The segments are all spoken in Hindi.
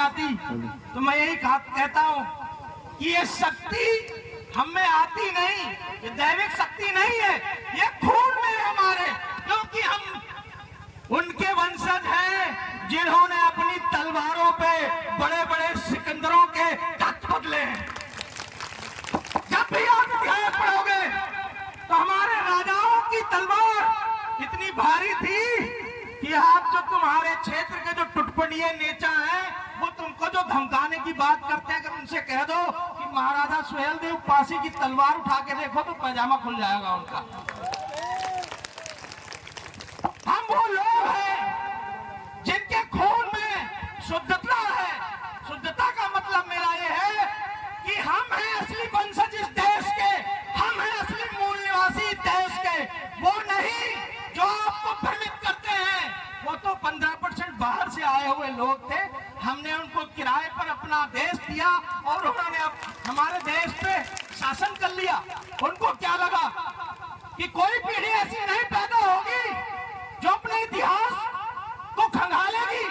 आती, तो मैं यही कहता हूँ कि ये शक्ति हम में आती नहीं, ये दैविक शक्ति नहीं है, ये खून में है हमारे, क्योंकि हम उनके वंशज हैं जिन्होंने अपनी तलवारों पे बड़े बड़े सिकंदरों के तख्त बदले हैं। जब भी आप इतिहास पढ़ोगे तो हमारे राजाओं की तलवार इतनी भारी थी कि आप जो तुम्हारे क्षेत्र के जो टुटपड़िए नेता हैं वो तुमको जो धमकाने की बात करते हैं, अगर उनसे कह दो कि महाराजा सुहेलदेव पासी की तलवार उठा के देखो तो पैजामा खुल जाएगा उनका। हम वो लोग हैं जिनके खून में शुद्धता है। शुद्धता का मतलब मेरा ये है कि हम हैं असली वंशज इस देश के, हम हैं असली मूल निवासी इस देश के, वो नहीं जो आपको भ्रमित करते हैं। वो तो 15% बाहर से आए हुए लोग थे, हमने उनको किराए पर अपना देश दिया और उन्होंने हमारे देश पे शासन कर लिया। उनको क्या लगा कि कोई पीढ़ी ऐसी नहीं पैदा होगी जो अपने इतिहास को खंगालेगी,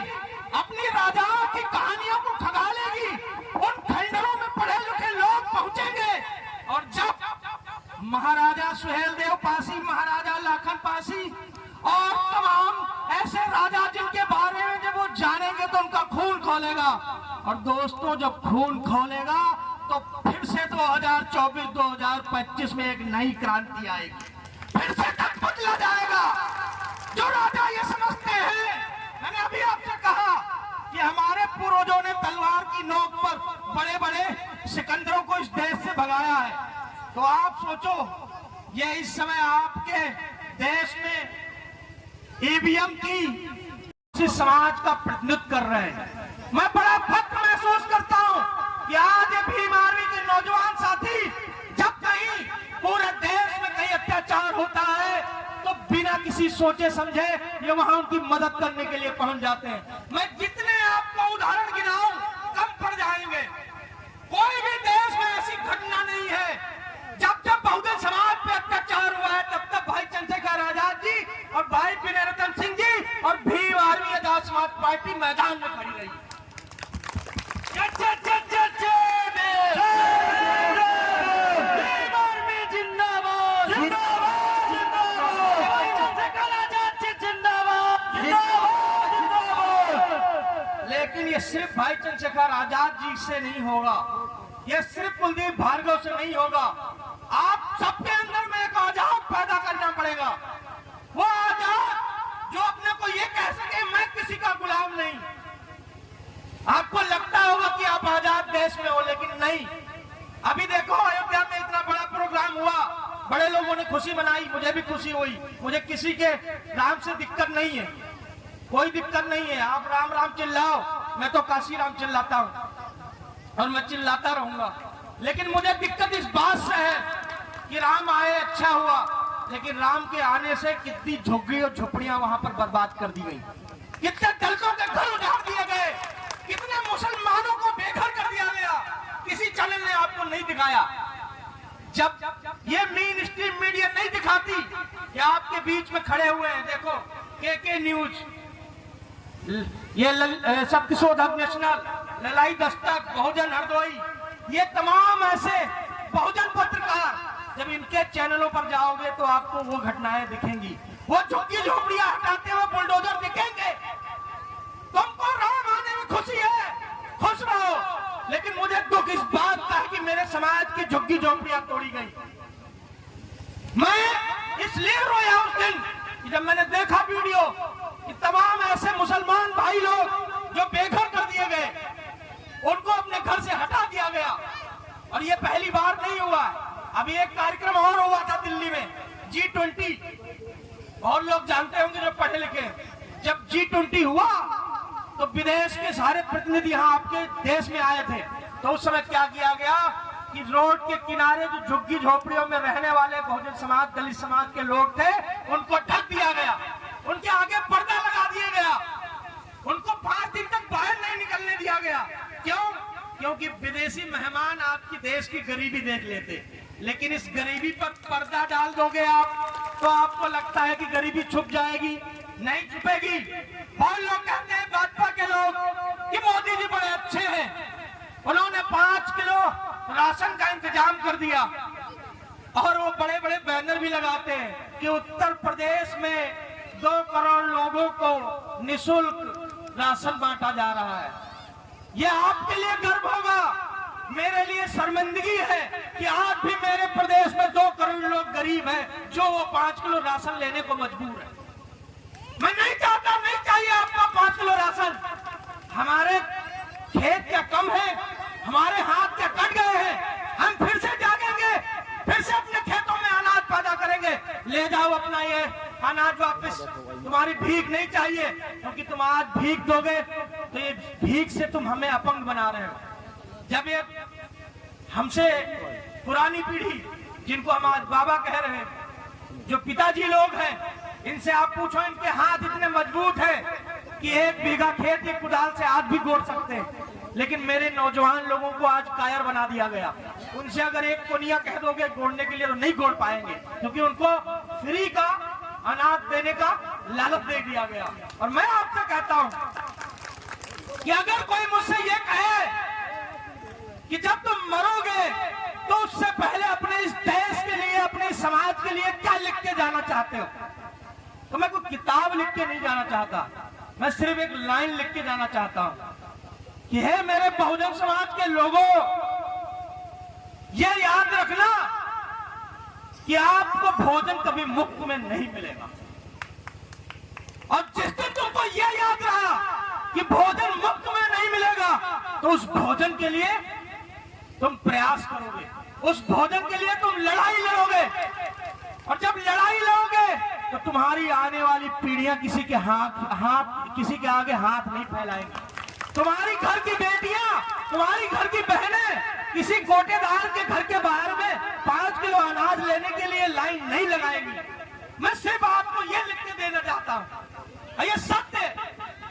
अपनी राजाओं की कहानियों को खंगालेगी। उन खंडरों में पढ़े लिखे लोग पहुंचेंगे और जब महाराजा सुहेलदेव पासी, महाराजा लाखन पासी और तमाम ऐसे राजा जिनके बारे में जब वो जानेंगे तो उनका खून खौलेगा। और दोस्तों जब खून खौलेगा तो फिर से 2024-2025 में एक नई क्रांति आएगी, फिर से तक बदला जाएगा। जो राजा ये समझते हैं, मैंने अभी आपसे कहा कि हमारे पूर्वजों ने तलवार की नोक पर बड़े बड़े सिकंदरों को इस देश से भगाया है, तो आप सोचो ये इस समय आपके देश में ईवीएम की समाज का प्रतिनिधित्व कर रहे हैं। मैं बड़ा फख्र महसूस करता हूं कि आज ये भीम आर्मी के नौजवान साथी जब कहीं पूरे देश में कहीं अत्याचार होता है तो बिना किसी सोचे समझे ये वहां उनकी मदद करने के लिए पहुंच जाते हैं। मैं जितने आपको उदाहरण गिनाऊं कम पड़ जाएंगे। कोई भी देश में ऐसी घटना नहीं है जब जब बहुजन समाज पे अत्याचार हुआ है तब तब भाई चंद्रशेखर आजाद जी और भाई विनयरतन सिंह जी और भीम आर्मी आजाद समाज पार्टी मैदान में खड़ी रही। लेकिन ये सिर्फ भाई चंद्रशेखर आजाद जी से नहीं होगा, ये सिर्फ कुलदीप भार्गव से नहीं होगा। आप सबके अंदर में एक आजाद पैदा करना पड़ेगा, वो आजाद जो अपने को ये कह सके मैं किसी का गुलाम नहीं। आपको लगता होगा कि आप आजाद देश में हो, लेकिन नहीं। अभी देखो अयोध्या में इतना बड़ा प्रोग्राम हुआ, बड़े लोगों ने खुशी मनाई, मुझे भी खुशी हुई। मुझे किसी के राम से दिक्कत नहीं है, कोई दिक्कत नहीं है। आप राम राम चिल्लाओ, मैं तो काशी राम चिल्लाता हूं और मैं चिल्लाता रहूंगा। लेकिन मुझे दिक्कत इस बात से है कि राम आए अच्छा हुआ, लेकिन राम के आने से कितनी झुग्गी और झोपड़ियां वहां पर बर्बाद कर दी गई, कितने दलितों के घर उजाड़ दिए गए, कितने मुसलमानों को बेघर कर दिया गया। किसी चैनल ने आपको नहीं दिखाया। जब ये मेन स्ट्रीम मीडिया नहीं दिखाती कि आपके बीच में खड़े हुए हैं, देखो के न्यूज, ये सत्यशोधक नेशनल, ललाई दस्तक, बहुजन हरदोई, ये तमाम ऐसे बहुजन पत्रकार, जब इनके चैनलों पर जाओगे तो आपको वो घटनाएं दिखेंगी, वो झुग्गी झोपड़ियां हटाते हुए बुलडोजर दिखेंगे। तुमको राम आने में खुशी है, खुश रहो, लेकिन मुझे दुख इस बात का है कि मेरे समाज की झुग्गी झोपड़ियां तोड़ी गई। मैं इसलिए रोया उस दिन कि जब मैंने देखा वीडियो कि तमाम ऐसे मुसलमान भाई लोग जो बेघर कर दिए गए, उनको अपने घर से हटा दिया गया। और ये पहली बार नहीं हुआ, अभी एक कार्यक्रम और हुआ था दिल्ली में, G20। और लोग जानते होंगे जो पढ़े लिखे, जब G20 हुआ तो विदेश के सारे प्रतिनिधि यहाँ आपके देश में आए थे। तो उस समय क्या किया गया कि रोड के किनारे जो झुग्गी झोपड़ियों में रहने वाले बहुजन समाज, दलित समाज के लोग थे, उनको ढक दिया गया, उनके आगे पर्दा लगा दिया गया, उनको 5 दिन तक बाहर नहीं निकलने दिया गया। क्यों? क्योंकि विदेशी मेहमान आपकी देश की गरीबी देख लेते, लेकिन इस गरीबी पर पर्दा डाल दोगे आप तो आपको लगता है कि गरीबी छुप जाएगी। नहीं छुपेगी। बहुत लोग कहते हैं भाजपा के लोग कि मोदी जी बड़े अच्छे हैं, उन्होंने 5 किलो राशन का इंतजाम कर दिया, और वो बड़े बड़े बैनर भी लगाते हैं कि उत्तर प्रदेश में 2 करोड़ लोगों को निःशुल्क राशन बांटा जा रहा है। ये आपके लिए गर्व होगा, मेरे लिए शर्मिंदगी है कि आज भी मेरे प्रदेश में 2 करोड़ लोग गरीब हैं जो वो 5 किलो राशन लेने को मजबूर है। मैं नहीं चाहता, नहीं चाहिए आपका 5 किलो राशन। हमारे खेत क्या कम है, हमारे हाथ क्या कट गए हैं, हम फिर से जागेंगे, फिर से अपने खेतों में अनाज पैदा करेंगे। ले जाओ अपना ये अनाज वापस, तुम्हारी भीख नहीं चाहिए, क्योंकि तुम आज भीख दोगे तो ये भीख से तुम हमें अपंग बना रहे हो। जब ये हमसे पुरानी पीढ़ी, जिनको हम आज बाबा कह रहे हैं, जो पिताजी लोग हैं, इनसे आप पूछो, इनके हाथ इतने मजबूत हैं कि 1 बीघा खेत एक कुदाल से आज भी गोड़ सकते हैं। लेकिन मेरे नौजवान लोगों को आज कायर बना दिया गया। उनसे अगर एक कोनिया कह दोगे गोड़ने के लिए तो नहीं गोड़ पाएंगे, क्योंकि उनको फ्री का अनाज देने का लालच दे दिया गया। और मैं आपसे कहता हूं कि अगर कोई मुझसे ये कहे कि जब तुम मरोगे तो उससे पहले अपने इस देश के लिए, अपने समाज के लिए क्या लिख के जाना चाहते हो, तो मैं कोई किताब लिख के नहीं जाना चाहता, मैं सिर्फ एक लाइन लिख के जाना चाहता हूं कि हे मेरे बहुजन समाज के लोगों, ये याद रखना कि आपको भोजन कभी मुफ्त में नहीं मिलेगा। और जिस दिन तुमको ये याद रहा कि भोजन मुफ्त में नहीं मिलेगा, तो उस भोजन के लिए तुम प्रयास करोगे, उस भोजन के लिए तुम लड़ाई लड़ोगे। और जब लड़ाई लड़ोगे तो तुम्हारी आने वाली पीढ़ियां किसी के किसी के आगे हाथ नहीं फैलाएंगी। तुम्हारी घर की बेटियां, तुम्हारी घर की बहनें किसी गोटेदार के घर के बाहर में 5 किलो अनाज लेने के लिए लाइन नहीं लगाएंगी। मैं सिर्फ आपको ये लिख के देना चाहता हूं, ये सब